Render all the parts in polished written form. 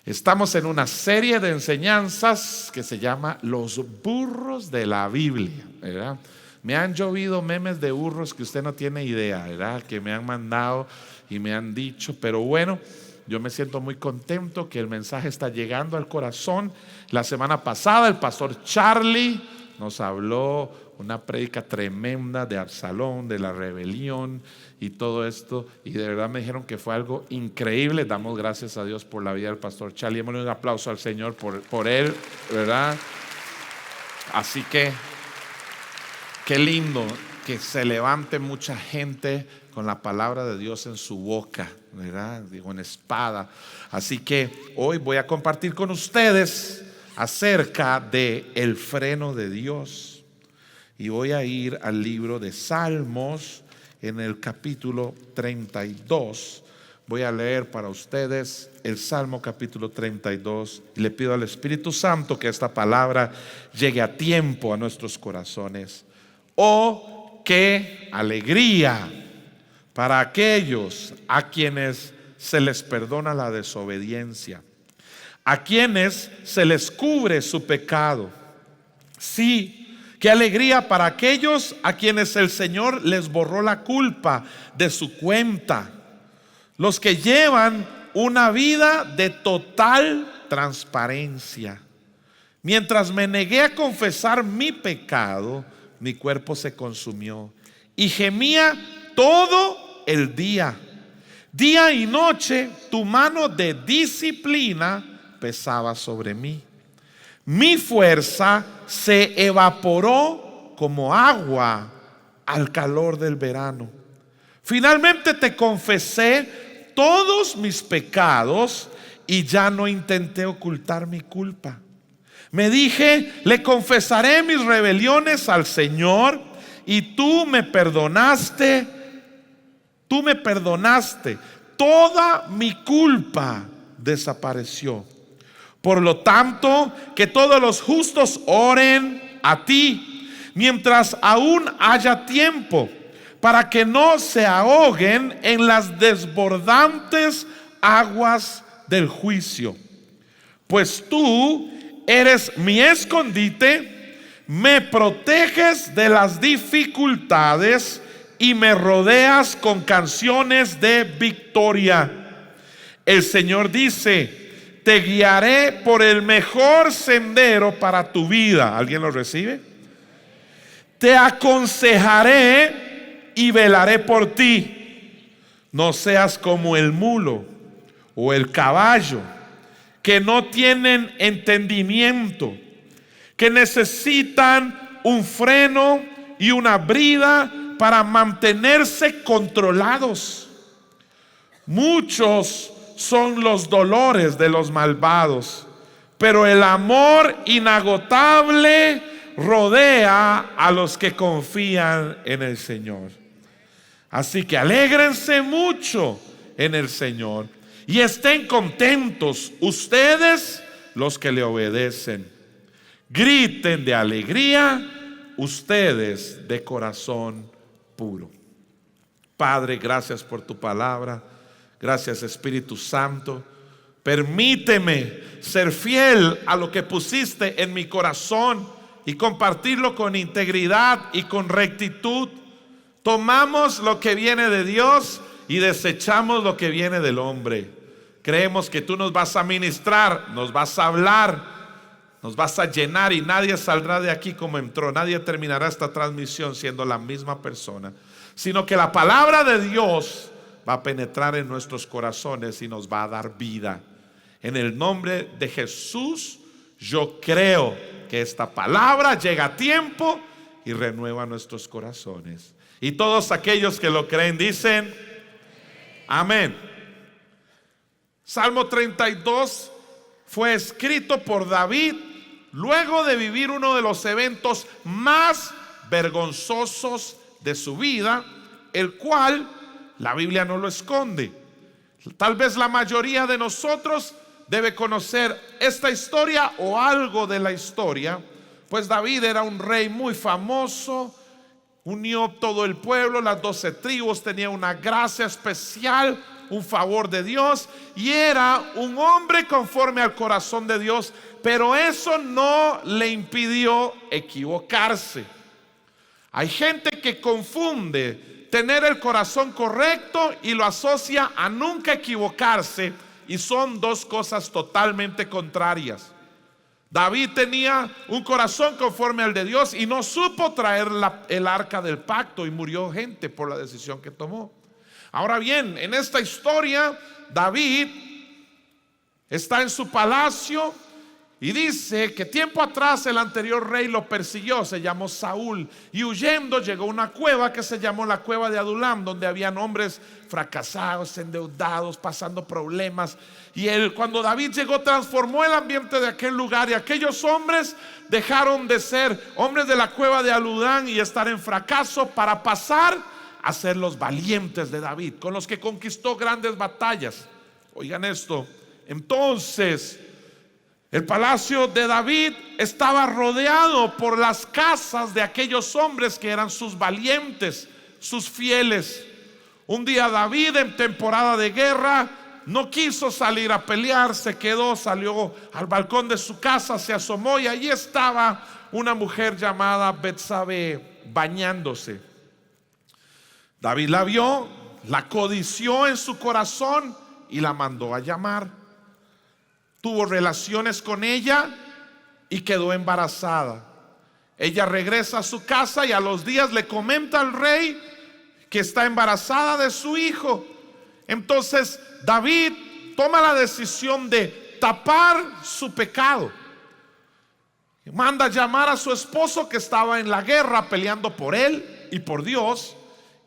Estamos en una serie de enseñanzas que se llama Los burros de la Biblia, ¿verdad? Me han llovido memes de burros que usted no tiene idea, ¿verdad? Que me han mandado y me han dicho, pero bueno, yo me siento muy contento que el mensaje está llegando al corazón. La semana pasada el pastor Charlie nos habló una prédica tremenda de Absalón, de la rebelión y todo esto, y de verdad me dijeron que fue algo increíble. Damos gracias a Dios por la vida del pastor Charlie. Démosle un aplauso al Señor por él, ¿verdad? Así que qué lindo que se levante mucha gente con la palabra de Dios en su boca, ¿verdad? Digo, en espada. Así que hoy voy a compartir con ustedes acerca de el freno de Dios. Y voy a ir al libro de Salmos en el capítulo 32. Voy a leer para ustedes el Salmo capítulo 32 y le pido al Espíritu Santo que esta palabra llegue a tiempo a nuestros corazones. Oh, qué alegría para aquellos a quienes se les perdona la desobediencia, a quienes se les cubre su pecado. Sí, qué alegría para aquellos a quienes el Señor les borró la culpa de su cuenta, los que llevan una vida de total transparencia. Mientras me negué a confesar mi pecado, mi cuerpo se consumió y gemía todo el día. Día y noche tu mano de disciplina pesaba sobre mí. Mi fuerza se evaporó como agua al calor del verano. Finalmente te confesé todos mis pecados y ya no intenté ocultar mi culpa. Me dije, le confesaré mis rebeliones al Señor y tú me perdonaste. Toda mi culpa desapareció. Por lo tanto, que todos los justos oren a ti mientras aún haya tiempo, para que no se ahoguen en las desbordantes aguas del juicio. Pues tú eres mi escondite, me proteges de las dificultades y me rodeas con canciones de victoria. El Señor dice: te guiaré por el mejor sendero para tu vida. ¿Alguien lo recibe? Te aconsejaré y velaré por ti. No seas como el mulo o el caballo, que no tienen entendimiento, que necesitan un freno y una brida para mantenerse controlados. Muchos son los dolores de los malvados, pero el amor inagotable rodea a los que confían en el Señor. Así que alégrense mucho en el Señor y estén contentos ustedes los que le obedecen. Griten de alegría ustedes de corazón puro. Padre, gracias por tu palabra. Gracias, Espíritu Santo. Permíteme ser fiel a lo que pusiste en mi corazón y compartirlo con integridad y con rectitud. Tomamos lo que viene de Dios y desechamos lo que viene del hombre. Creemos que tú nos vas a ministrar, nos vas a hablar, nos vas a llenar y nadie saldrá de aquí como entró. Nadie terminará esta transmisión siendo la misma persona, sino que la palabra de Dios va a penetrar en nuestros corazones y nos va a dar vida. En el nombre de Jesús, yo creo que esta palabra llega a tiempo y renueva nuestros corazones. Y todos aquellos que lo creen dicen amén. Salmo 32 fue escrito por David luego de vivir uno de los eventos más vergonzosos de su vida, el cual la Biblia no lo esconde. Tal vez la mayoría de nosotros debe conocer esta historia o algo de la historia, pues David era un rey muy famoso, unió todo el pueblo, las 12 tribus, tenía una gracia especial un favor de Dios y era un hombre conforme al corazón de Dios, pero eso no le impidió equivocarse. Hay gente que confunde tener el corazón correcto y lo asocia a nunca equivocarse, y son dos cosas totalmente contrarias. David tenía un corazón conforme al de Dios y no supo traer el arca del pacto, y murió gente por la decisión que tomó. Ahora bien, en esta historia David está en su palacio y dice que tiempo atrás el anterior rey lo persiguió, se llamó Saúl, y huyendo llegó a una cueva que se llamó la cueva de Adulam, donde habían hombres fracasados, endeudados, pasando problemas. Y él, cuando David llegó, transformó el ambiente de aquel lugar, y aquellos hombres dejaron de ser hombres de la cueva de Adulam y estar en fracaso para pasar a ser los valientes de David, con los que conquistó grandes batallas. Oigan esto, entonces el palacio de David estaba rodeado por las casas de aquellos hombres que eran sus valientes, sus fieles. Un día David, en temporada de guerra, no quiso salir a pelear, se quedó, salió al balcón de su casa, se asomó y allí estaba una mujer llamada Betsabé bañándose. David la vio, la codició en su corazón y la mandó a llamar. Tuvo relaciones con ella y quedó embarazada. Ella regresa a su casa y a los días le comenta al rey que está embarazada de su hijo. Entonces David toma la decisión de tapar su pecado. Manda a llamar a su esposo, que estaba en la guerra peleando por él y por Dios,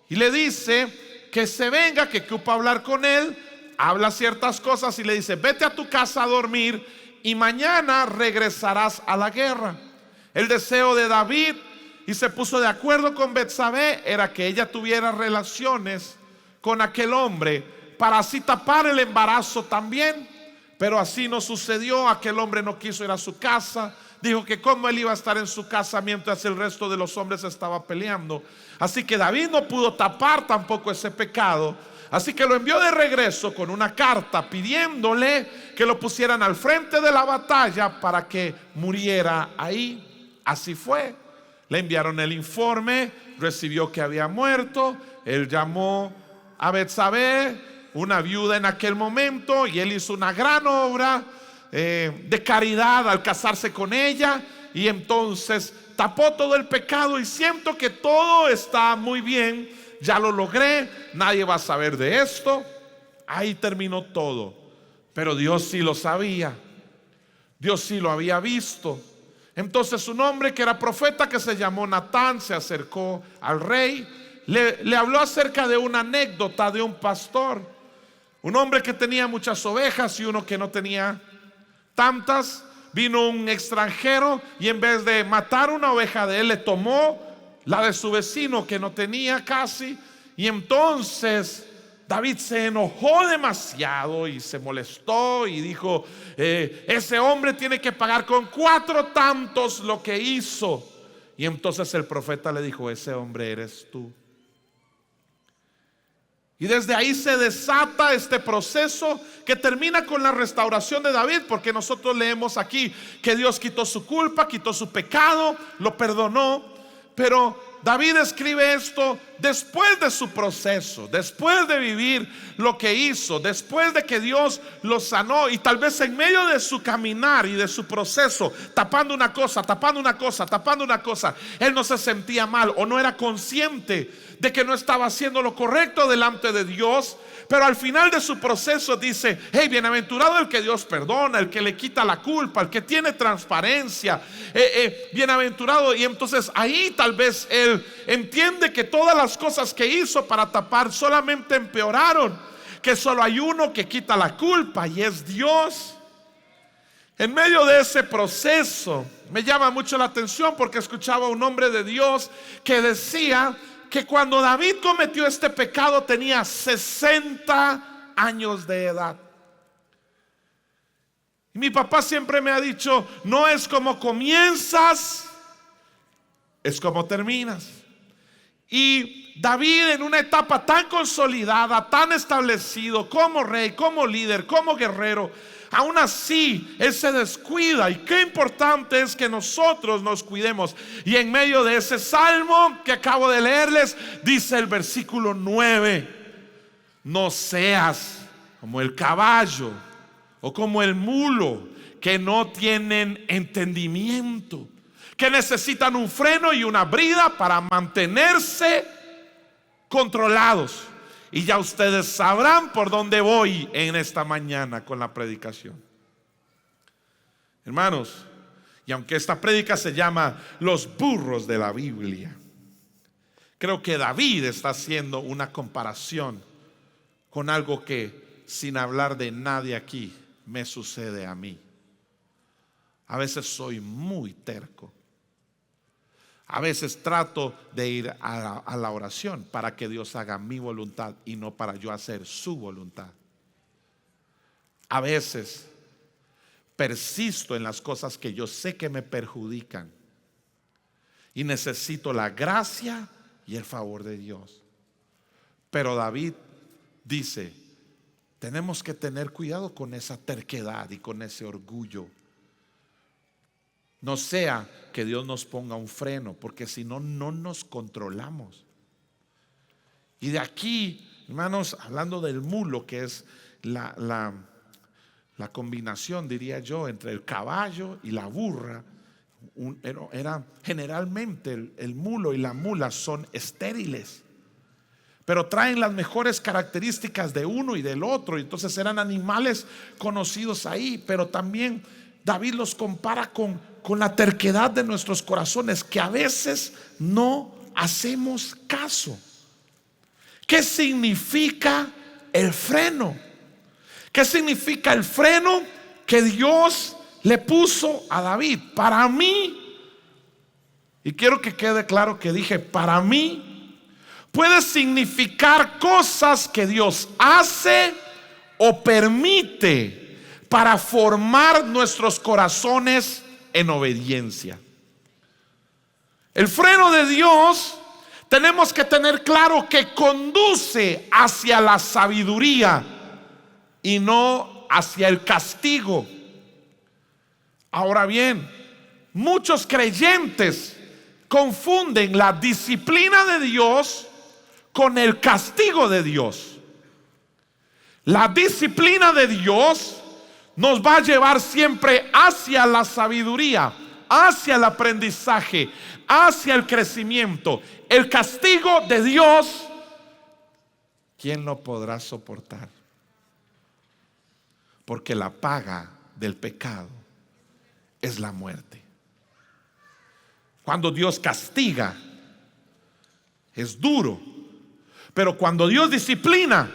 y le dice que se venga, que ocupa hablar con él. Habla ciertas cosas y le dice: vete a tu casa a dormir y mañana regresarás a la guerra. El deseo de David, y se puso de acuerdo con Betsabé, era que ella tuviera relaciones con aquel hombre para así tapar el embarazo también. Pero así no sucedió. Aquel hombre no quiso ir a su casa. Dijo que cómo él iba a estar en su casa mientras el resto de los hombres estaba peleando. Así que David no pudo tapar tampoco ese pecado. Así que lo envió de regreso con una carta pidiéndole que lo pusieran al frente de la batalla para que muriera ahí. Así fue. Le enviaron el informe, recibió que había muerto. Él llamó a Betsabé, una viuda en aquel momento, y él hizo una gran obra de caridad al casarse con ella. Y entonces tapó todo el pecado, y siento que todo está muy bien. Ya lo logré, nadie va a saber de esto. Ahí terminó todo. Pero Dios sí lo sabía. Dios sí lo había visto. Entonces un hombre que era profeta, que se llamó Natán, se acercó al rey. Le habló acerca de una anécdota de un pastor. Un hombre que tenía muchas ovejas y uno que no tenía tantas. Vino un extranjero y en vez de matar una oveja de él, le tomó la de su vecino que no tenía casi. Y entonces David se enojó demasiado y se molestó y dijo: ese hombre tiene que pagar con 4 tantos lo que hizo. Y entonces el profeta le dijo: ese hombre eres tú. Y desde ahí se desata este proceso que termina con la restauración de David, porque nosotros leemos aquí que Dios quitó su culpa, quitó su pecado, lo perdonó. Pero David escribe esto después de su proceso, después de vivir lo que hizo, después de que Dios lo sanó, y tal vez en medio de su caminar y de su proceso, tapando una cosa, tapando una cosa, tapando una cosa, él no se sentía mal o no era consciente de que no estaba haciendo lo correcto delante de Dios. Pero al final de su proceso dice: hey, bienaventurado el que Dios perdona, el que le quita la culpa, el que tiene transparencia, bienaventurado. Y entonces ahí tal vez él entiende que todas las cosas que hizo para tapar solamente empeoraron, que solo hay uno que quita la culpa y es Dios. En medio de ese proceso me llama mucho la atención, porque escuchaba a un hombre de Dios que decía que cuando David cometió este pecado tenía 60 años de edad. Y mi papá siempre me ha dicho: no es como comienzas, es como terminas. Y David, en una etapa tan consolidada, tan establecido como rey, como líder, como guerrero, aún así él se descuida. Y qué importante es que nosotros nos cuidemos. Y en medio de ese salmo que acabo de leerles, dice el versículo 9: no seas como el caballo o como el mulo, que no tienen entendimiento, que necesitan un freno y una brida para mantenerse controlados. Y ya ustedes sabrán por dónde voy en esta mañana con la predicación. Hermanos, y aunque esta prédica se llama Los burros de la Biblia, creo que David está haciendo una comparación con algo que, sin hablar de nadie aquí, me sucede a mí. A veces soy muy terco. A veces trato de ir a la oración para que Dios haga mi voluntad y no para yo hacer su voluntad. A veces persisto en las cosas que yo sé que me perjudican y necesito la gracia y el favor de Dios. Pero David dice: tenemos que tener cuidado con esa terquedad y con ese orgullo. No sea que Dios nos ponga un freno, porque si no, no nos controlamos. Y de aquí, hermanos, hablando del mulo, que es la combinación, diría yo, entre el caballo y la burra. Era generalmente el mulo y la mula son estériles, pero traen las mejores características de uno y del otro. Y entonces eran animales conocidos ahí. Pero también David los compara con la terquedad de nuestros corazones, que a veces no hacemos caso. ¿Qué significa el freno? ¿Qué significa el freno que Dios le puso a David? Para mí, y quiero que quede claro que dije para mí, puede significar cosas que Dios hace o permite para formar nuestros corazones en obediencia. El freno de Dios, tenemos que tener claro que conduce hacia la sabiduría y no hacia el castigo. Ahora bien, muchos creyentes confunden la disciplina de Dios con el castigo de Dios. La disciplina de Dios nos va a llevar siempre hacia la sabiduría, hacia el aprendizaje, hacia el crecimiento. El castigo de Dios, ¿quién lo podrá soportar? Porque la paga del pecado es la muerte. Cuando Dios castiga, es duro. Pero cuando Dios disciplina,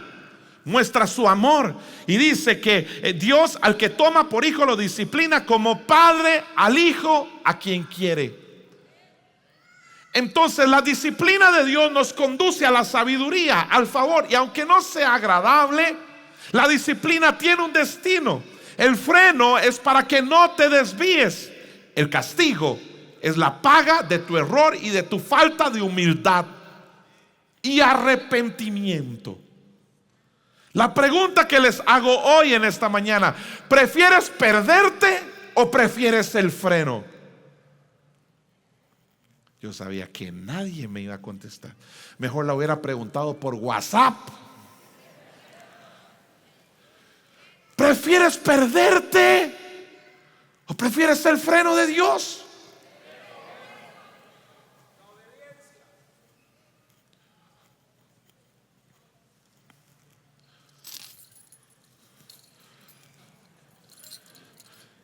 muestra su amor. Y dice que Dios al que toma por hijo lo disciplina como padre al hijo a quien quiere. Entonces la disciplina de Dios nos conduce a la sabiduría, al favor. Y aunque no sea agradable, la disciplina tiene un destino. El freno es para que no te desvíes. El castigo es la paga de tu error y de tu falta de humildad y arrepentimiento. La pregunta que les hago hoy en esta mañana: ¿prefieres perderte o prefieres el freno? Yo sabía que nadie me iba a contestar. Mejor la hubiera preguntado por WhatsApp. ¿Prefieres perderte o prefieres el freno de Dios?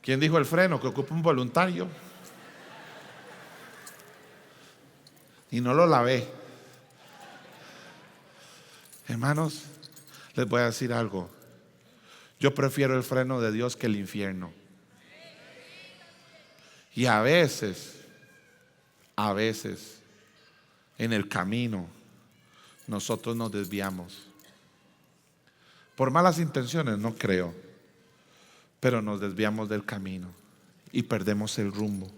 ¿Quién dijo el freno? Que ocupa un voluntario. Y no lo lavé. Hermanos, les voy a decir algo. Yo prefiero el freno de Dios que el infierno. Y a veces, en el camino, nosotros nos desviamos. Por malas intenciones, no creo. Pero nos desviamos del camino y perdemos el rumbo.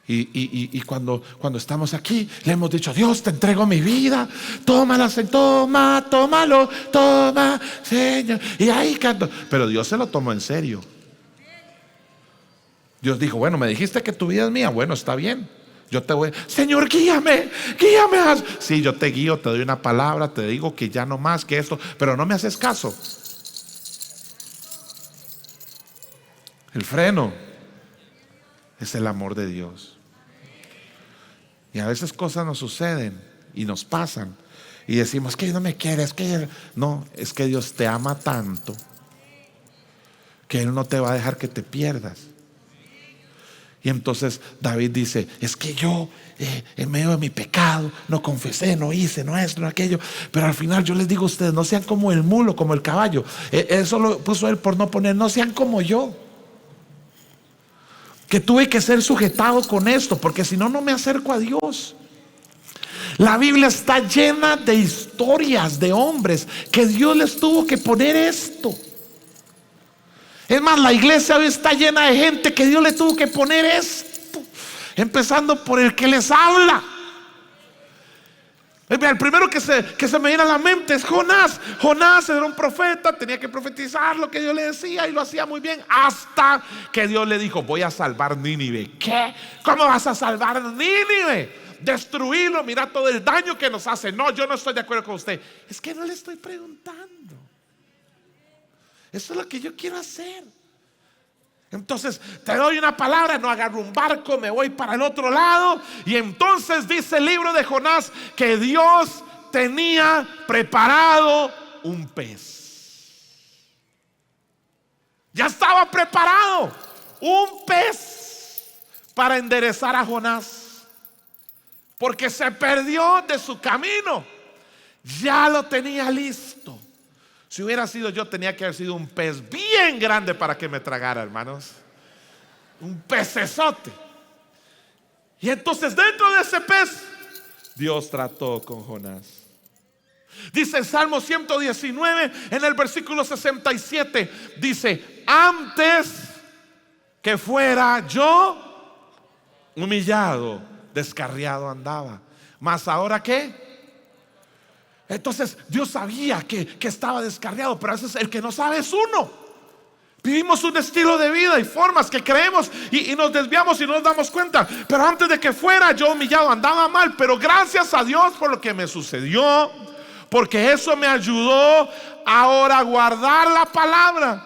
Y cuando estamos aquí, le hemos dicho: Dios, te entrego mi vida, tómala, tómalo, toma, Señor. Y ahí canto. Pero Dios se lo tomó en serio. Dios dijo: bueno, me dijiste que tu vida es mía. Bueno, está bien. Yo te voy, Señor, guíame. Sí, yo te guío, te doy una palabra, te digo que ya no más que esto, pero no me haces caso. El freno es el amor de Dios. Y a veces cosas nos suceden y nos pasan y decimos: que no me quieres, no, es que Dios te ama tanto que Él no te va a dejar que te pierdas. Y entonces David dice: es que yo en medio de mi pecado no confesé, no hice, no esto, no aquello. Pero al final yo les digo a ustedes: no sean como el mulo, como el caballo. Eso lo puso él por no poner: no sean como yo, que tuve que ser sujetado con esto, porque si no, no me acerco a Dios. La Biblia está llena de historias de hombres que Dios les tuvo que poner esto. Es más, la iglesia hoy está llena de gente que Dios le tuvo que poner esto, empezando por el que les habla. El primero que se me viene a la mente es Jonás. Jonás era un profeta, tenía que profetizar lo que Dios le decía y lo hacía muy bien, hasta que Dios le dijo: voy a salvar Nínive. ¿Qué? ¿Cómo vas a salvar Nínive? Destruirlo, mira todo el daño que nos hace. No, yo no estoy de acuerdo con usted. Es que no le estoy preguntando. Eso es lo que yo quiero hacer. Entonces te doy una palabra, no agarro un barco, me voy para el otro lado. Y entonces dice el libro de Jonás que Dios tenía preparado un pez. Ya estaba preparado un pez para enderezar a Jonás, porque se perdió de su camino. Ya lo tenía listo. Si hubiera sido yo, tenía que haber sido un pez bien grande para que me tragara, hermanos. Un pecesote. Y entonces dentro de ese pez, Dios trató con Jonás. Dice el Salmo 119 en el versículo 67. Dice: antes que fuera yo humillado, descarriado andaba, mas ahora ¿qué? Entonces Dios sabía que estaba descarriado, pero a veces el que no sabe es uno. Vivimos un estilo de vida y formas que creemos y nos desviamos y no nos damos cuenta. Pero antes de que fuera yo humillado, andaba mal, pero gracias a Dios por lo que me sucedió, porque eso me ayudó ahora a guardar la palabra.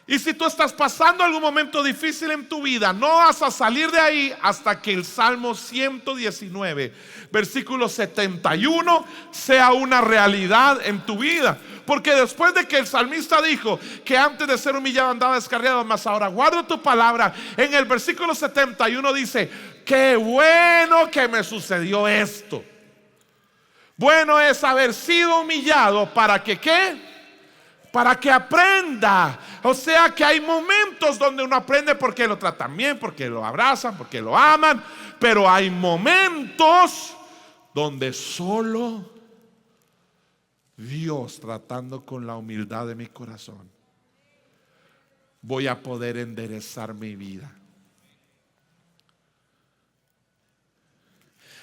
Y si tú estás pasando algún momento difícil en tu vida, no vas a salir de ahí hasta que el Salmo 119 versículo 71 sea una realidad en tu vida. Porque después de que el salmista dijo que antes de ser humillado andaba descarriado, mas ahora guardo tu palabra, en el versículo 71 dice: qué bueno que me sucedió esto. Bueno es haber sido humillado para que ¿qué? Para que aprenda. O sea que hay momentos donde uno aprende porque lo tratan bien, porque lo abrazan, porque lo aman. Pero hay momentos donde solo Dios, tratando con la humildad de mi corazón, voy a poder enderezar mi vida.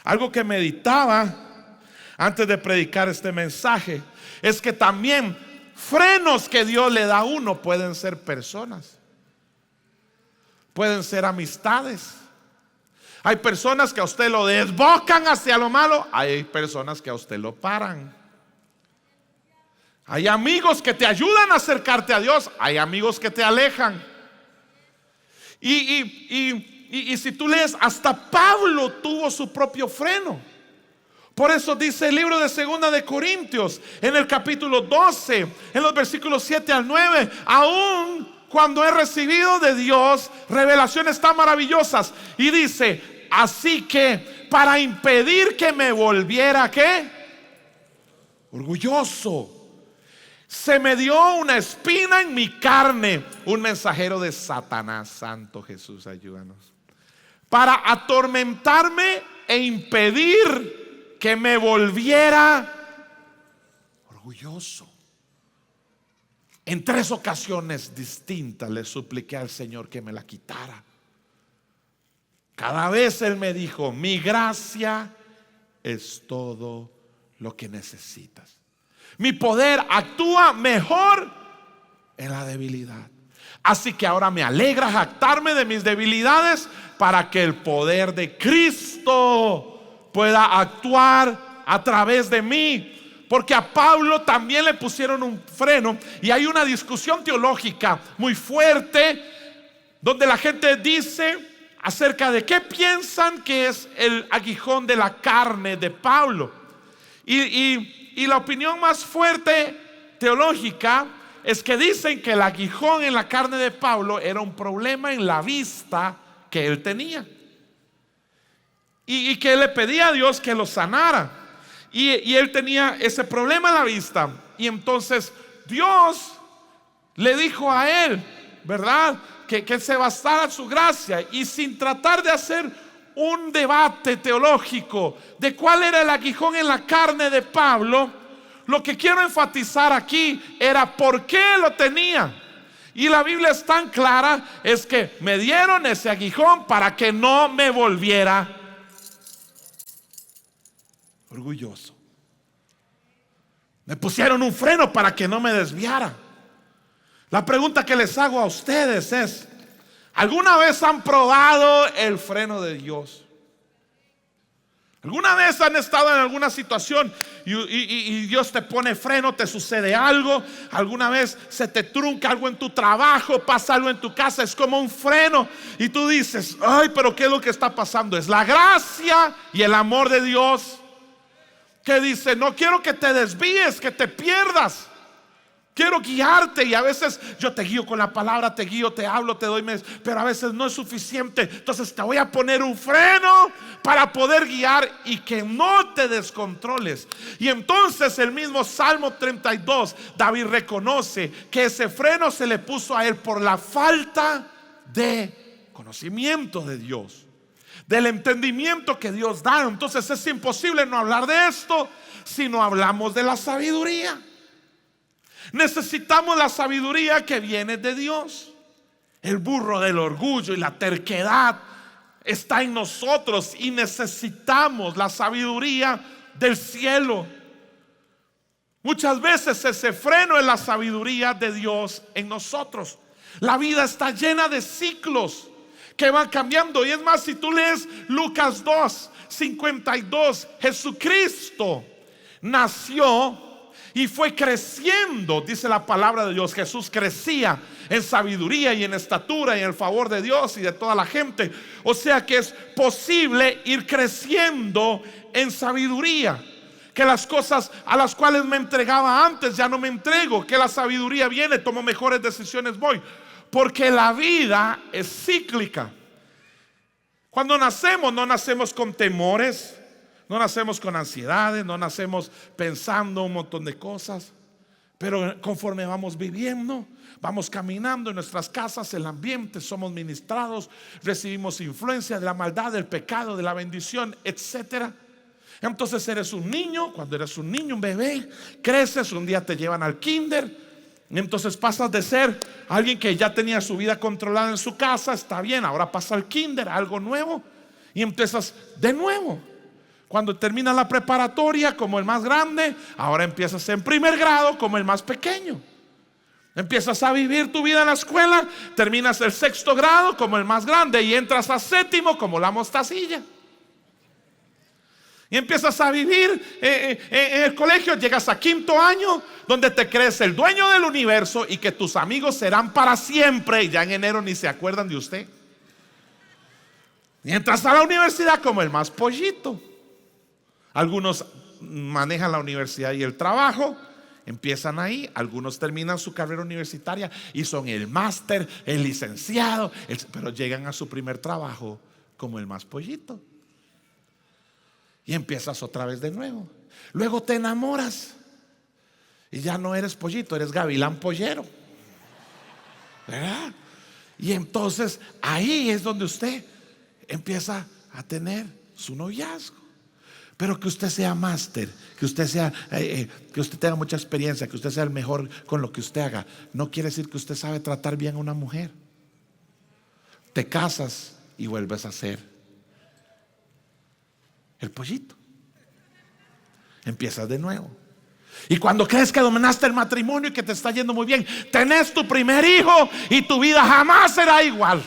Algo que meditaba antes de predicar este mensaje es que también frenos que Dios le da a uno pueden ser personas, pueden ser amistades. Hay personas que a usted lo desbocan hacia lo malo, hay personas que a usted lo paran. Hay amigos que te ayudan a acercarte a Dios, hay amigos que te alejan. Y si tú lees, hasta Pablo tuvo su propio freno. Por eso dice el libro de 2 de Corintios en el capítulo 12, en los versículos 7 al 9: aún cuando he recibido de Dios revelaciones tan maravillosas. Y dice: así que para impedir que me volviera ¿qué? Orgulloso, se me dio una espina en mi carne, un mensajero de Satanás. Santo Jesús, ayúdanos. Para atormentarme e impedir que me volviera orgulloso. En 3 ocasiones distintas le supliqué al Señor que me la quitara. Cada vez Él me dijo: mi gracia es todo lo que necesitas. Mi poder actúa mejor en la debilidad. Así que ahora me alegra jactarme de mis debilidades para que el poder de Cristo pueda actuar a través de mí. Porque a Pablo también le pusieron un freno, y hay una discusión teológica muy fuerte donde la gente dice acerca de qué piensan que es el aguijón de la carne de Pablo. Y la opinión más fuerte teológica es que dicen que el aguijón en la carne de Pablo era un problema en la vista que él tenía, y que le pedía a Dios que lo sanara, y él tenía ese problema en la vista, y entonces Dios le dijo a él, ¿verdad?, que se bastara su gracia, y sin tratar de hacer un debate teológico de cuál era el aguijón en la carne de Pablo, lo que quiero enfatizar aquí era por qué lo tenía. Y la Biblia es tan clara, es que me dieron ese aguijón para que no me volviera orgulloso. Me pusieron un freno para que no me desviara. La pregunta que les hago a ustedes es: ¿alguna vez han probado el freno de Dios? ¿Alguna vez han estado en alguna situación y Dios te pone freno, te sucede algo? ¿Alguna vez se te trunca algo en tu trabajo, pasa algo en tu casa? Es como un freno y tú dices: ay, pero ¿qué es lo que está pasando? Es la gracia y el amor de Dios que dice: no quiero que te desvíes, que te pierdas. Quiero guiarte, y a veces yo te guío con la palabra, te guío, te hablo, te doy, pero a veces no es suficiente. Entonces te voy a poner un freno para poder guiar y que no te descontroles. Y entonces el mismo Salmo 32, David reconoce que ese freno se le puso a él por la falta de conocimiento de Dios, del entendimiento que Dios da. Entonces es imposible no hablar de esto si no hablamos de la sabiduría. Necesitamos la sabiduría que viene de Dios. El burro del orgullo y la terquedad está en nosotros, y necesitamos la sabiduría del cielo. Muchas veces ese freno es la sabiduría de Dios en nosotros. La vida está llena de ciclos que van cambiando, y es más, si tú lees Lucas 2:52, Jesucristo nació y fue creciendo, dice la palabra de Dios. Jesús crecía en sabiduría y en estatura y en el favor de Dios y de toda la gente. O sea que es posible ir creciendo en sabiduría. Que las cosas a las cuales me entregaba antes ya no me entrego. Que la sabiduría viene, tomo mejores decisiones, voy. Porque la vida es cíclica. Cuando nacemos, no nacemos con temores, no nacemos con ansiedades, no nacemos pensando un montón de cosas. Pero conforme vamos viviendo, vamos caminando en nuestras casas, el ambiente, somos ministrados, recibimos influencia de la maldad, del pecado, de la bendición, etcétera. Entonces eres un niño, cuando eres un niño, un bebé, creces, un día te llevan al kinder, y entonces pasas de ser alguien que ya tenía su vida controlada en su casa, está bien, ahora pasa al kinder, algo nuevo, y empiezas de nuevo. Cuando terminas la preparatoria como el más grande, ahora empiezas en primer grado como el más pequeño. Empiezas a vivir tu vida en la escuela, terminas el sexto grado como el más grande y entras a séptimo como la mostacilla. Y empiezas a vivir en el colegio, llegas a quinto año, donde te crees el dueño del universo y que tus amigos serán para siempre, y ya en enero ni se acuerdan de usted. Y entras a la universidad como el más pollito. Algunos manejan la universidad y el trabajo, empiezan ahí. Algunos terminan su carrera universitaria y son el máster, el licenciado, pero llegan a su primer trabajo como el más pollito. Y empiezas otra vez de nuevo. Luego te enamoras y ya no eres pollito, eres gavilán pollero, ¿verdad? Y entonces ahí es donde usted empieza a tener su noviazgo. Pero que usted sea máster, que usted sea, que usted tenga mucha experiencia, que usted sea el mejor con lo que usted haga, no quiere decir que usted sabe tratar bien a una mujer. Te casas y vuelves a ser el pollito. Empiezas de nuevo. Y cuando crees que dominaste el matrimonio y que te está yendo muy bien, tenés tu primer hijo y tu vida jamás será igual.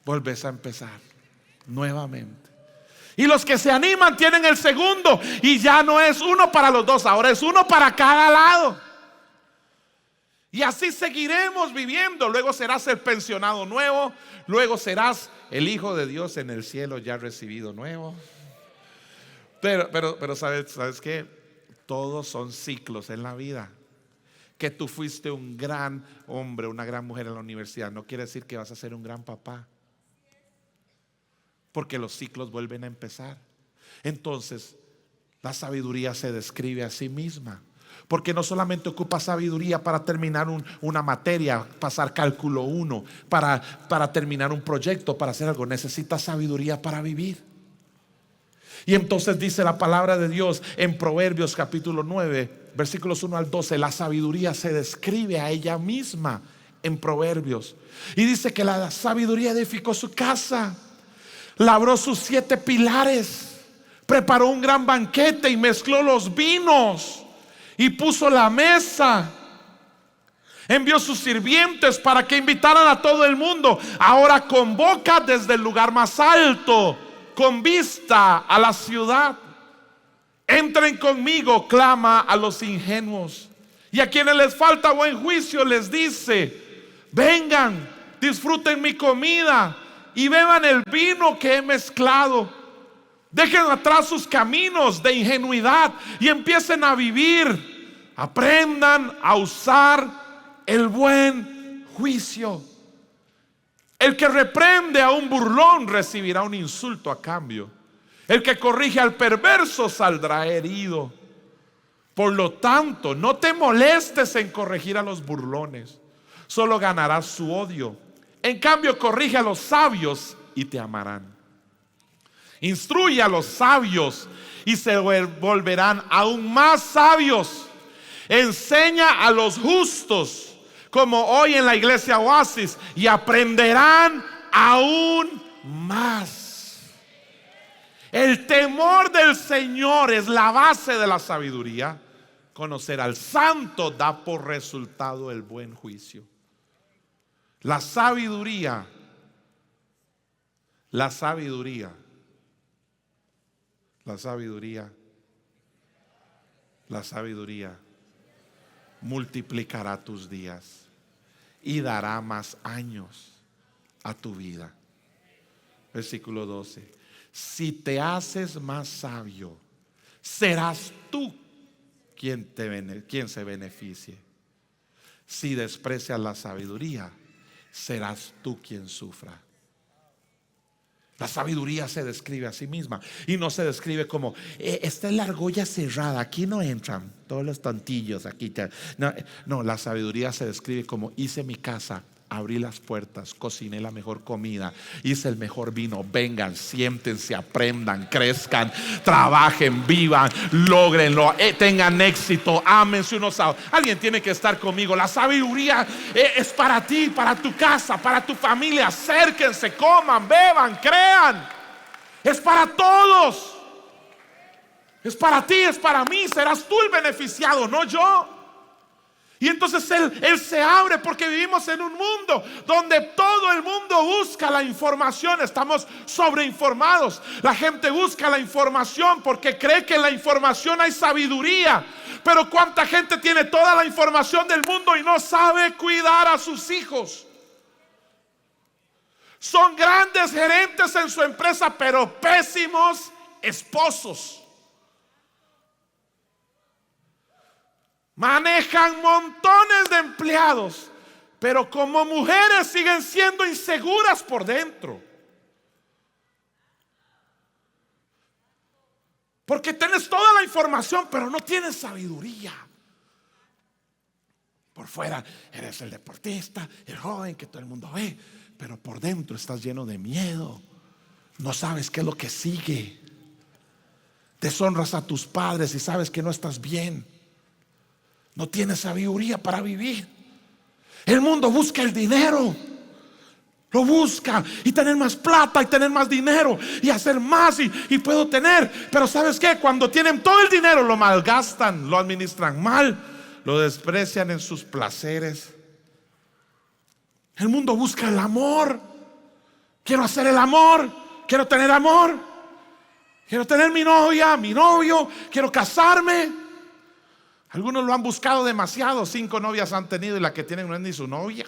Vuelves a empezar nuevamente. Y los que se animan tienen el segundo, y ya no es uno para los dos, ahora es uno para cada lado. Y así seguiremos viviendo. Luego serás el pensionado nuevo, luego serás el hijo de Dios en el cielo ya recibido nuevo. Pero ¿sabes qué? Todos son ciclos en la vida. Que tú fuiste un gran hombre, una gran mujer en la universidad, no quiere decir que vas a ser un gran papá, porque los ciclos vuelven a empezar. Entonces, la sabiduría se describe a sí misma, porque no solamente ocupa sabiduría para terminar una materia, pasar cálculo 1, para terminar un proyecto, para hacer algo. Necesita sabiduría para vivir. Y entonces dice la palabra de Dios en Proverbios capítulo 9, versículos 1 al 12, la sabiduría se describe a ella misma en Proverbios. Y dice que la sabiduría edificó su casa, labró sus 7 pilares, preparó un gran banquete y mezcló los vinos y puso la mesa. Envió sus sirvientes para que invitaran a todo el mundo. Ahora convoca desde el lugar más alto, con vista a la ciudad. Entren conmigo, clama a los ingenuos. Y a quienes les falta buen juicio les dice: vengan, disfruten mi comida y beban el vino que he mezclado. Dejen atrás sus caminos de ingenuidad y empiecen a vivir. Aprendan a usar el buen juicio. El que reprende a un burlón recibirá un insulto a cambio. El que corrige al perverso saldrá herido. Por lo tanto, no te molestes en corregir a los burlones, solo ganarás su odio. En cambio, corrige a los sabios y te amarán. Instruye a los sabios y se volverán aún más sabios. Enseña a los justos, como hoy en la iglesia Oasis, y aprenderán aún más. El temor del Señor es la base de la sabiduría. Conocer al santo da por resultado el buen juicio. La sabiduría multiplicará tus días y dará más años a tu vida. Versículo 12. Si te haces más sabio, serás tú quien se beneficie. Si desprecias la sabiduría, serás tú quien sufra. La sabiduría se describe a sí misma y no se describe como esta es la argolla cerrada, aquí no entran todos los tontillos aquí. No, la sabiduría se describe como: hice mi casa, abrí las puertas, cociné la mejor comida, hice el mejor vino. Vengan, siéntense, aprendan, crezcan, trabajen, vivan, logrenlo, tengan éxito, ámense unos a otros. Alguien tiene que estar conmigo. La sabiduría es para ti, para tu casa, para tu familia. Acérquense, coman, beban, crean. Es para todos. Es para ti, es para mí. Serás tú el beneficiado, no yo. Y entonces él se abre, porque vivimos en un mundo donde todo el mundo busca la información. Estamos sobreinformados. La gente busca la información porque cree que en la información hay sabiduría. Pero cuánta gente tiene toda la información del mundo y no sabe cuidar a sus hijos. Son grandes gerentes en su empresa, pero pésimos esposos. Manejan montones de empleados, pero como mujeres siguen siendo inseguras por dentro. Porque tienes toda la información, pero no tienes sabiduría. Por fuera eres el deportista, el joven que todo el mundo ve, pero por dentro estás lleno de miedo. No sabes qué es lo que sigue. Deshonras a tus padres y sabes que no estás bien. No tienes sabiduría para vivir. El mundo busca el dinero. Lo busca y tener más plata y tener más dinero y hacer más y puedo tener. Pero ¿sabes qué? Cuando tienen todo el dinero lo malgastan, lo administran mal, lo desprecian en sus placeres. El mundo busca el amor. Quiero hacer el amor, quiero tener amor, quiero tener mi novia, mi novio, quiero casarme. Algunos lo han buscado demasiado, 5 novias han tenido y la que tienen no es ni su novia.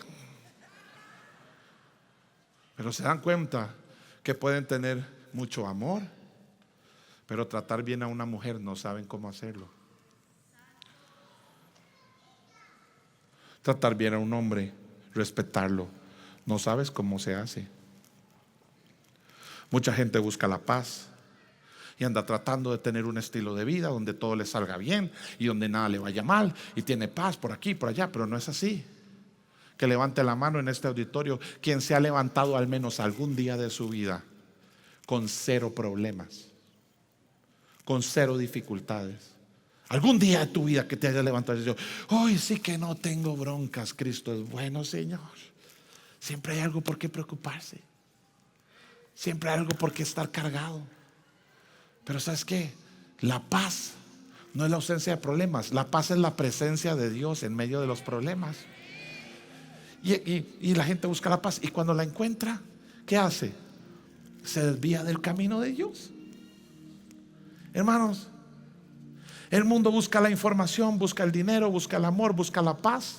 Pero se dan cuenta que pueden tener mucho amor, pero tratar bien a una mujer no saben cómo hacerlo. Tratar bien a un hombre, respetarlo, no sabes cómo se hace. Mucha gente busca la paz y anda tratando de tener un estilo de vida donde todo le salga bien y donde nada le vaya mal y tiene paz por aquí, por allá, pero no es así. Que levante la mano en este auditorio quien se ha levantado al menos algún día de su vida con 0 problemas, con 0 dificultades. Algún día de tu vida que te hayas levantado y dicho: hoy sí que no tengo broncas, Cristo es bueno, Señor. Siempre hay algo por qué preocuparse, siempre hay algo por qué estar cargado. Pero ¿sabes qué? La paz no es la ausencia de problemas, la paz es la presencia de Dios en medio de los problemas. Y la gente busca la paz y cuando la encuentra, ¿qué hace? Se desvía del camino de Dios. Hermanos, el mundo busca la información, busca el dinero, busca el amor, busca la paz,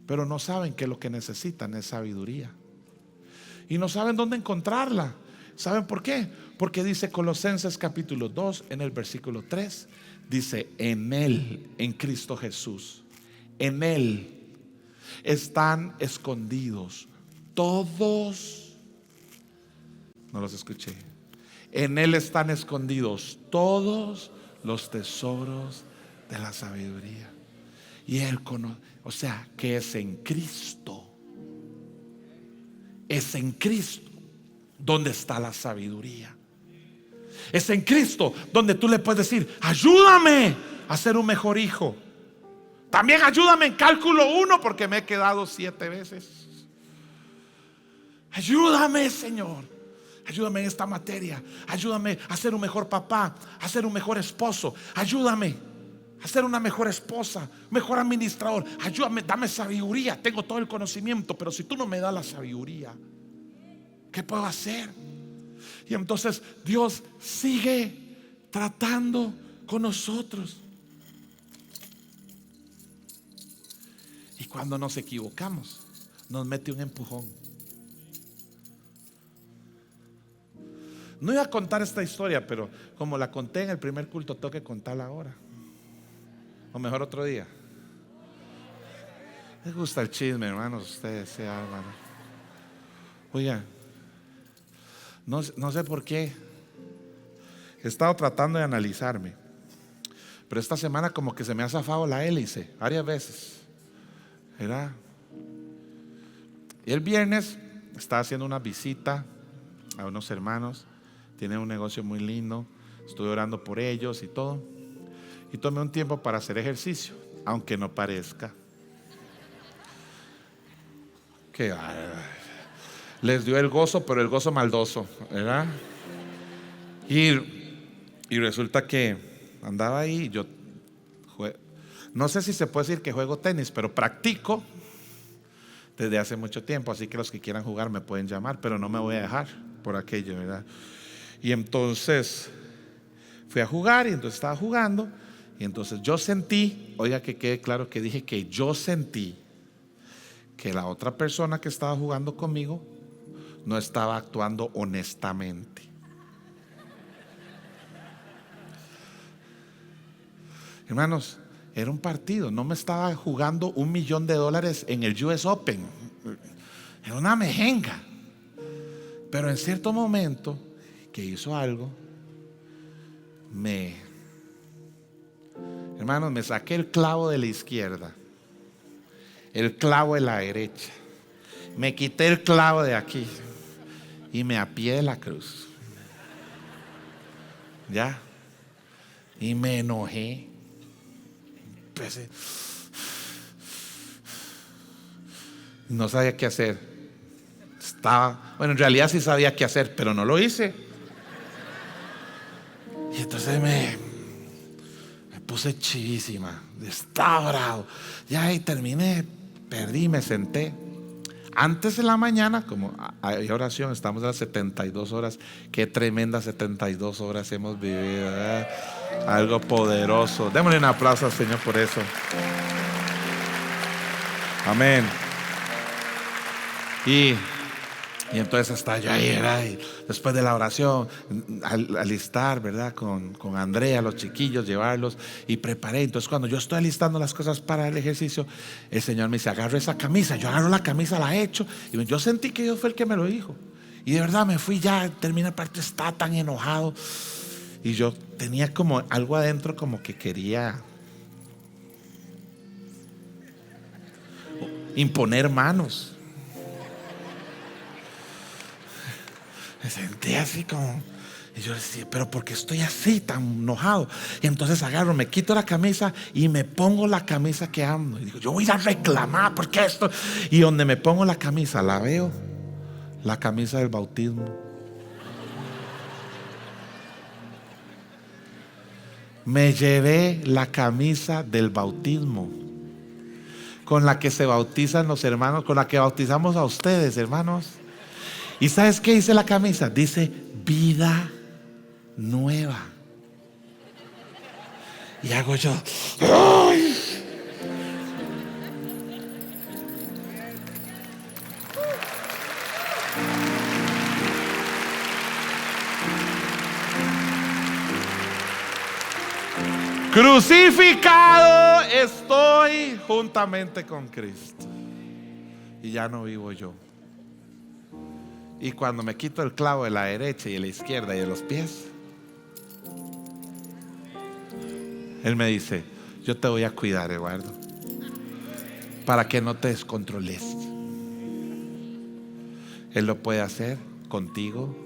pero no saben que lo que necesitan es sabiduría y no saben dónde encontrarla. ¿Saben por qué? Porque dice Colosenses capítulo 2 en el versículo 3, dice: en Él, en Cristo Jesús, en Él están escondidos todos, no los escuché, en Él están escondidos todos los tesoros de la sabiduría. Y Él conoce, o sea, que es en Cristo, es en Cristo donde está la sabiduría. Es en Cristo donde tú le puedes decir: ayúdame a ser un mejor hijo. También ayúdame en cálculo 1 porque me he quedado 7 veces. Ayúdame, Señor. Ayúdame en esta materia. Ayúdame a ser un mejor papá, a ser un mejor esposo. Ayúdame a ser una mejor esposa, mejor administrador. Ayúdame, dame sabiduría. Tengo todo el conocimiento, pero si tú no me das la sabiduría, ¿qué puedo hacer? Y entonces Dios sigue tratando con nosotros. Y cuando nos equivocamos, nos mete un empujón. No iba a contar esta historia, pero como la conté en el primer culto, tengo que contarla ahora. O mejor otro día. Les gusta el chisme, hermanos. Ustedes se arman. Oiga, no sé por qué. He estado tratando de analizarme, pero esta semana como que se me ha zafado la hélice varias veces. ¿Verdad? Y el viernes estaba haciendo una visita a unos hermanos. Tienen un negocio muy lindo. Estuve orando por ellos y todo. Y tomé un tiempo para hacer ejercicio, aunque no parezca. Que les dio el gozo, pero el gozo maldoso, ¿verdad? Y resulta que andaba ahí. Yo no sé si se puede decir que juego tenis, pero practico desde hace mucho tiempo. Así que los que quieran jugar me pueden llamar, pero no me voy a dejar por aquello, ¿verdad? Y entonces fui a jugar y entonces estaba jugando. Y entonces yo sentí, oiga que quede claro que dije que yo sentí que la otra persona que estaba jugando conmigo no estaba actuando honestamente. Hermanos, era un partido, no me estaba jugando $1,000,000 en el US Open. Era una mejenga. Pero en cierto momento que hizo algo, hermanos, me saqué el clavo de la izquierda, el clavo de la derecha, me quité el clavo de aquí y me apié de la cruz. Ya. Y me enojé. No sabía qué hacer. Bueno, en realidad sí sabía qué hacer, pero no lo hice. Y entonces me puse chivísima, estaba bravo. Ya ahí terminé, perdí, me senté. Antes de la mañana, como hay oración, estamos a las 72 horas. Qué tremendas 72 horas hemos vivido, ¿verdad? Algo poderoso. Démosle un aplauso al Señor por eso. Amén. Y entonces hasta yo ahí, ¿verdad? Y después de la oración, alistar, ¿verdad? Con Andrea, los chiquillos, llevarlos, y preparé. Entonces cuando yo estoy alistando las cosas para el ejercicio, el Señor me dice: agarra esa camisa. Yo agarro la camisa, la echo, y yo sentí que Dios fue el que me lo dijo. Y de verdad me fui, ya terminé el partido, estaba tan enojado. Y yo tenía como algo adentro, como que quería imponer manos. Me senté así como, y yo decía: pero ¿por qué estoy así tan enojado? Y entonces agarro, me quito la camisa y me pongo la camisa que amo. Y digo: yo voy a ir a reclamar, ¿por qué esto? Y donde me pongo la camisa, la veo, la camisa del bautismo. Me llevé la camisa del bautismo, con la que se bautizan los hermanos, con la que bautizamos a ustedes, hermanos. ¿Y sabes qué dice la camisa? Dice: vida nueva. Y hago yo: ¡ay! Crucificado estoy juntamente con Cristo, y ya no vivo yo. Y cuando me quito el clavo de la derecha y de la izquierda y de los pies, Él me dice: yo te voy a cuidar, Eduardo, para que no te descontroles. Él lo puede hacer contigo,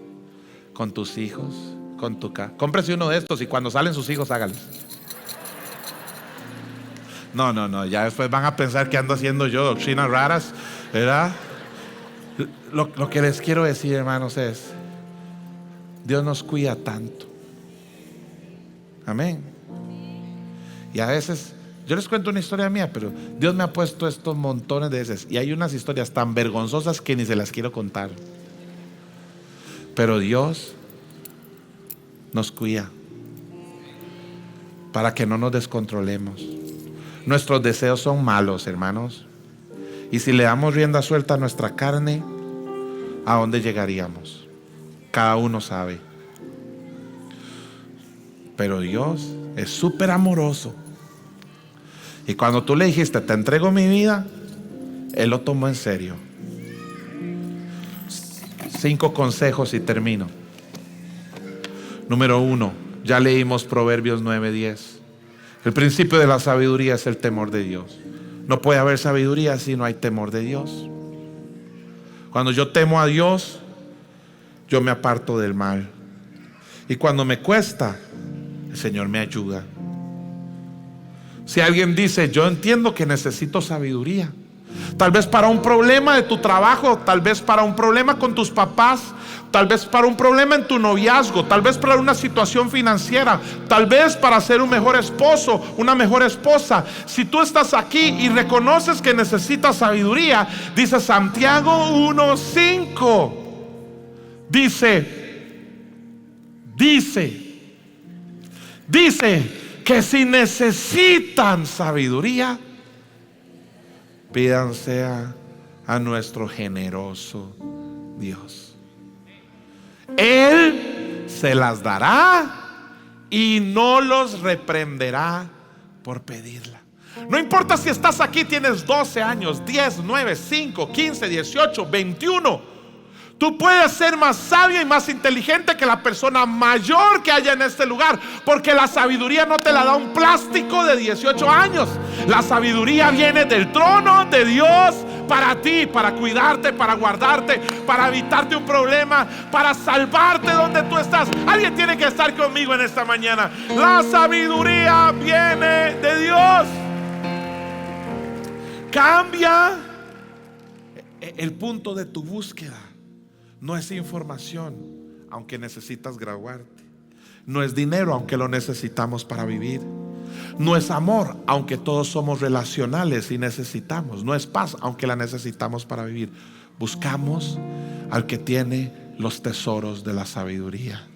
con tus hijos, con tu casa. Cómprese uno de estos y cuando salen sus hijos, hágalos. No, ya después van a pensar que ando haciendo yo doctrinas raras, ¿verdad? Lo que les quiero decir, hermanos, es: Dios nos cuida tanto. Amén. Y a veces, yo les cuento una historia mía, pero Dios me ha puesto estos montones de veces, y hay unas historias tan vergonzosas que ni se las quiero contar. Pero Dios nos cuida para que no nos descontrolemos. Nuestros deseos son malos, hermanos, y si le damos rienda suelta a nuestra carne, ¿a dónde llegaríamos? Cada uno sabe. Pero Dios es súper amoroso, y cuando tú le dijiste: te entrego mi vida, Él lo tomó en serio. 5 consejos y termino. Número 1, ya leímos Proverbios 9:10. El principio de la sabiduría es el temor de Dios. No puede haber sabiduría si no hay temor de Dios. Cuando yo temo a Dios, yo me aparto del mal. Y cuando me cuesta, el Señor me ayuda. Si alguien dice: yo entiendo que necesito sabiduría, tal vez para un problema de tu trabajo, tal vez para un problema con tus papás, tal vez para un problema en tu noviazgo, tal vez para una situación financiera, tal vez para ser un mejor esposo, una mejor esposa. Si tú estás aquí y reconoces que necesitas sabiduría, dice Santiago 1:5, dice que si necesitan sabiduría, pídanse a nuestro generoso Dios. Él se las dará y no los reprenderá por pedirla. No importa si estás aquí, tienes 12 años, 10, 9, 5, 15, 18, 21. Tú puedes ser más sabio y más inteligente que la persona mayor que haya en este lugar, porque la sabiduría no te la da un plástico de 18 años. La sabiduría viene del trono de Dios para ti, para cuidarte, para guardarte, para evitarte un problema, para salvarte donde tú estás. Alguien tiene que estar conmigo en esta mañana. La sabiduría viene de Dios. Cambia el punto de tu búsqueda no es información, aunque necesitas graduarte. No es dinero, aunque lo necesitamos para vivir. No es amor, aunque todos somos relacionales y necesitamos. No es paz, aunque la necesitamos para vivir. Buscamos al que tiene los tesoros de la sabiduría,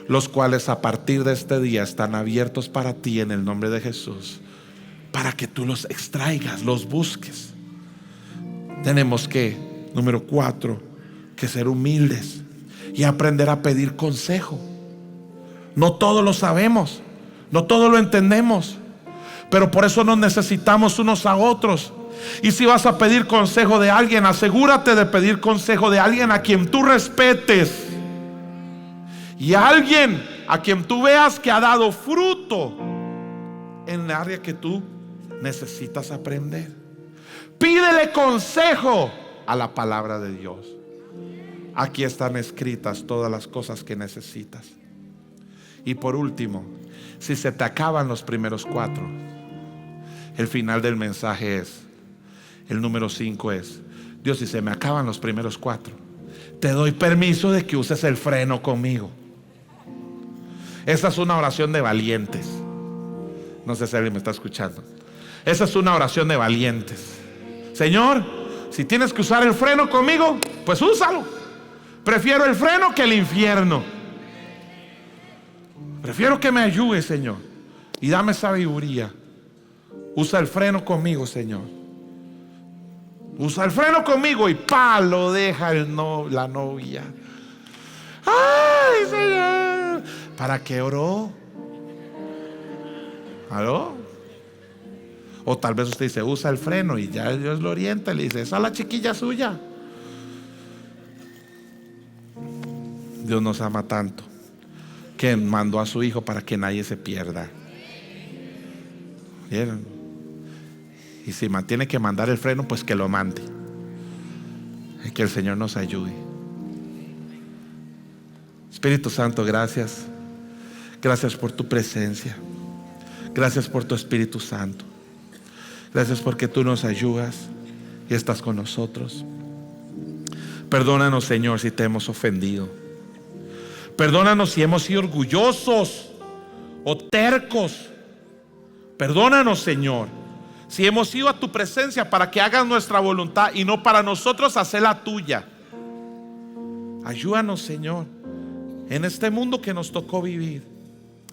los cuales a partir de este día están abiertos para ti en el nombre de Jesús, para que tú los extraigas, los busques. Tenemos que, número 4, que ser humildes y aprender a pedir consejo. No todo lo sabemos, no todo lo entendemos, pero por eso nos necesitamos unos a otros. Y si vas a pedir consejo de alguien, asegúrate de pedir consejo de alguien a quien tú respetes y a alguien a quien tú veas que ha dado fruto en el área que tú necesitas aprender. Pídele consejo a la palabra de Dios. Aquí están escritas todas las cosas que necesitas. Y por último, si se te acaban los primeros 4, el final del mensaje es, el número 5 es: Dios, si se me acaban los primeros 4, te doy permiso de que uses el freno conmigo. Esa es una oración de valientes. No sé si alguien me está escuchando. Esa es una oración de valientes. Señor, si tienes que usar el freno conmigo, pues úsalo. Prefiero el freno que el infierno. Prefiero que me ayude, Señor, y dame sabiduría. Usa el freno conmigo, Señor. Usa el freno conmigo y lo deja la novia. Ay, Señor. ¿Para qué oró? ¿Aló? O tal vez usted dice, usa el freno, y ya Dios lo orienta y le dice, esa es la chiquilla suya. Dios nos ama tanto que mandó a su Hijo para que nadie se pierda. ¿Vieron? Y si tiene que mandar el freno, pues que lo mande. Y que el Señor nos ayude. Espíritu Santo, gracias. Gracias por tu presencia. Gracias por tu Espíritu Santo. Gracias porque tú nos ayudas y estás con nosotros. Perdónanos, Señor, si te hemos ofendido. Perdónanos si hemos sido orgullosos o tercos. Perdónanos, Señor, si hemos ido a tu presencia para que hagas nuestra voluntad y no para nosotros hacer la tuya. Ayúdanos, Señor, en este mundo que nos tocó vivir.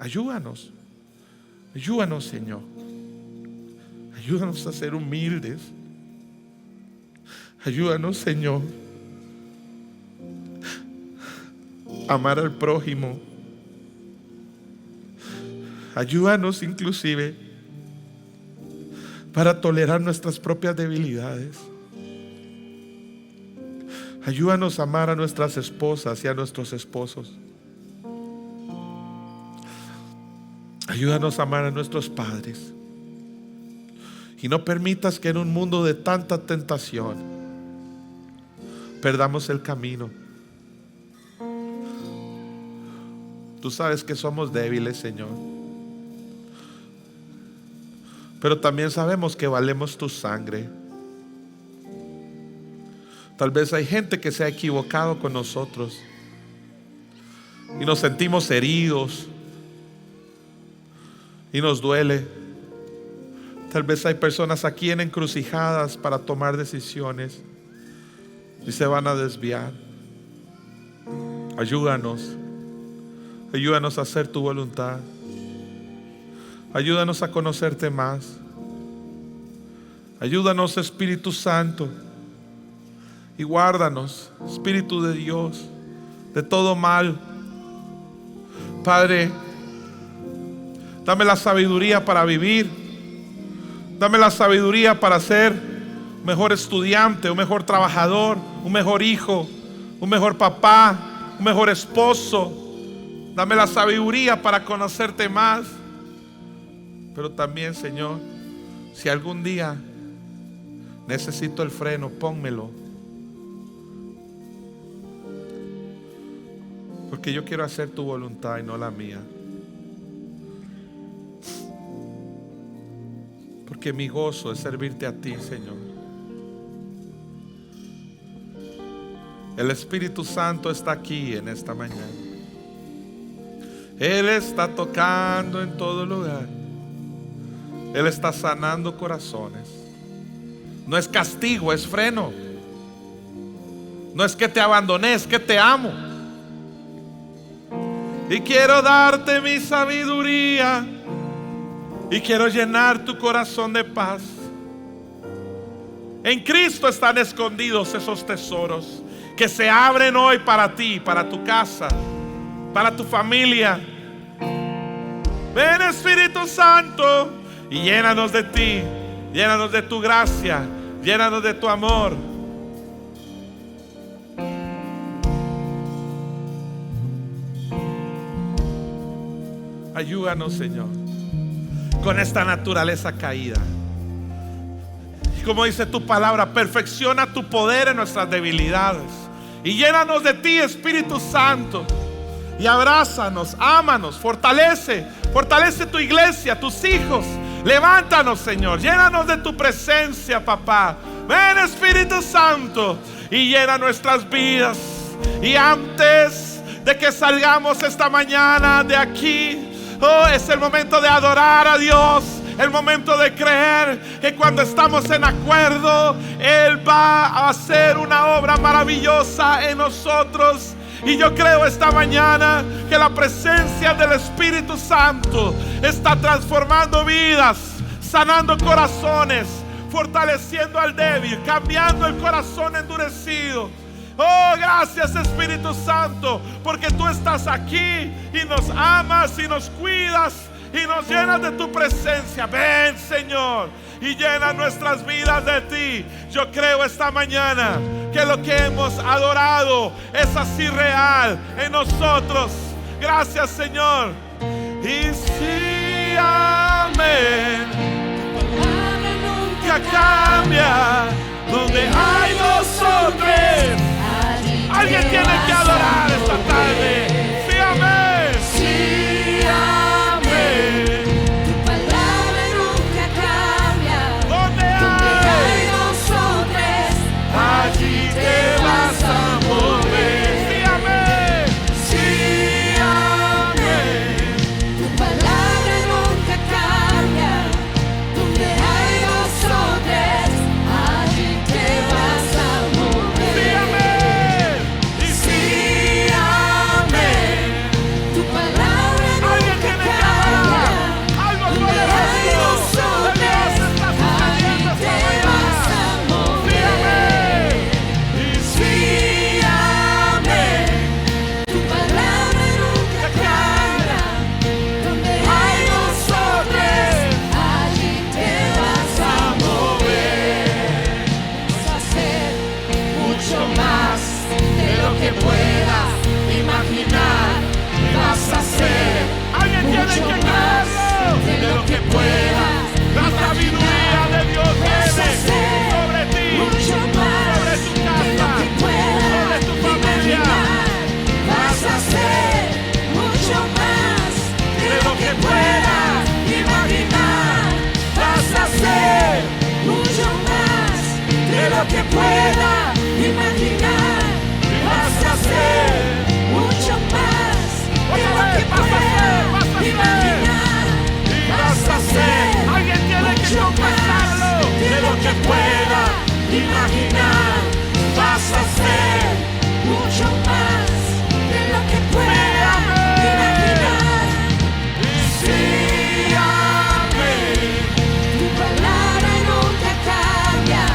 Ayúdanos. Ayúdanos, Señor. Ayúdanos a ser humildes. Ayúdanos, Señor, a amar al prójimo. Ayúdanos inclusive para tolerar nuestras propias debilidades. Ayúdanos a amar a nuestras esposas y a nuestros esposos. Ayúdanos a amar a nuestros padres. Y no permitas que en un mundo de tanta tentación perdamos el camino. Tú sabes que somos débiles, Señor, pero también sabemos que valemos tu sangre. Tal vez hay gente que se ha equivocado con nosotros y nos sentimos heridos y nos duele. Tal vez hay personas aquí en encrucijadas para tomar decisiones y se van a desviar. Ayúdanos. Ayúdanos a hacer tu voluntad. Ayúdanos a conocerte más. Ayúdanos, Espíritu Santo, y guárdanos, Espíritu de Dios, de todo mal. Padre, dame la sabiduría para vivir. Dame la sabiduría para ser un mejor estudiante, un mejor trabajador, un mejor hijo, un mejor papá, un mejor esposo. Dame la sabiduría para conocerte más. Pero también, Señor, si algún día necesito el freno, pónmelo. Porque yo quiero hacer tu voluntad y no la mía. Porque mi gozo es servirte a ti, Señor. El Espíritu Santo está aquí en esta mañana. Él está tocando en todo lugar. Él está sanando corazones. No es castigo, es freno. No es que te abandoné, es que te amo. Y quiero darte mi sabiduría. Y quiero llenar tu corazón de paz. En Cristo están escondidos esos tesoros que se abren hoy para ti, para tu casa, para tu familia. Ven, Espíritu Santo, y llénanos de ti, llénanos de tu gracia, llénanos de tu amor. Ayúdanos, Señor, con esta naturaleza caída. Y como dice tu palabra, perfecciona tu poder en nuestras debilidades. Y llénanos de ti, Espíritu Santo. Y abrázanos, ámanos, fortalece tu iglesia, tus hijos. Levántanos, Señor, llénanos de tu presencia, papá. Ven, Espíritu Santo, y llena nuestras vidas. Y antes de que salgamos esta mañana de aquí, es el momento de adorar a Dios. El momento de creer que cuando estamos en acuerdo, Él va a hacer una obra maravillosa en nosotros. Y yo creo esta mañana que la presencia del Espíritu Santo está transformando vidas, sanando corazones, fortaleciendo al débil, cambiando el corazón endurecido. Oh, gracias, Espíritu Santo, porque tú estás aquí y nos amas y nos cuidas y nos llenas de tu presencia. Ven, Señor, y llena nuestras vidas de ti. Yo creo esta mañana que lo que hemos adorado es así real en nosotros. Gracias, Señor. Y sí, amén. Nunca cambia. Donde hay dos o tres, alguien tiene que adorar esta tarde. Sí, amén. Sí, amén. Tu palabra nunca cambia. Donde hay dos o tres, allí te vas a mover. Sí, amén. sí, amén. Tu palabra nunca cambia. Donde hay dos o tres, allí te vas a mover. Sí, amén. Y Sí, amén. Tu palabra alguien nunca tiene que adorar. cambia. Algo Donde hay dos poderoso o de Dios tres, está allí sucediendo te esta vas mañana. a Sí, mover. amén. Y Sí, amén. Tu palabra nunca cambia. Donde hay dos o tres, allí te vas a mover. Vas a hacer mucho más de lo que puedas imaginar. Vas a hacer alguien tiene mucho que más creerlo. de lo que puedas La sabiduría de Dios Vas a viene hacer sobre ti, mucho más sobre tu de lo casa, que puedas sobre tu familia, imaginar. Vas a hacer mucho más de lo que puedas imaginar. Vas a hacer mucho más de lo que puedas imaginar. Vas a hacer mucho más de lo que puedas imaginar. Vas a hacer alguien tiene que mucho confesarlo. más de lo que pueda imaginar. Vas a hacer mucho más de lo que pueda imaginar. Sí, amén. Tu palabra nunca cambia.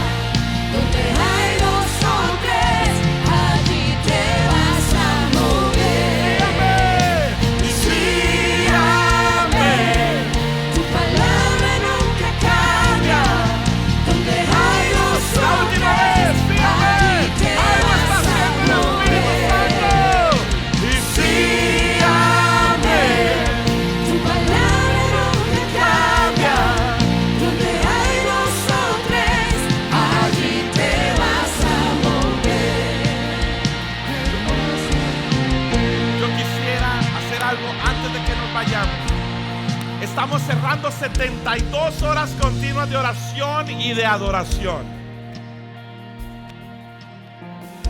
Donde hay dos o tres, allí te vas a mover. Sí, amén. Tu palabra nunca cambia. Donde hay dos La o última tres, vez, sí, amén. allí te Algo está vas a haciendo el Espíritu mover. Santo. Y Sí, amén. Tu palabra nunca cambia. Donde hay dos o tres, allí te vas a mover. yo quisiera hacer algo antes de que nos vayamos. Estamos cerrando 72 horas continuas de oración y de adoración.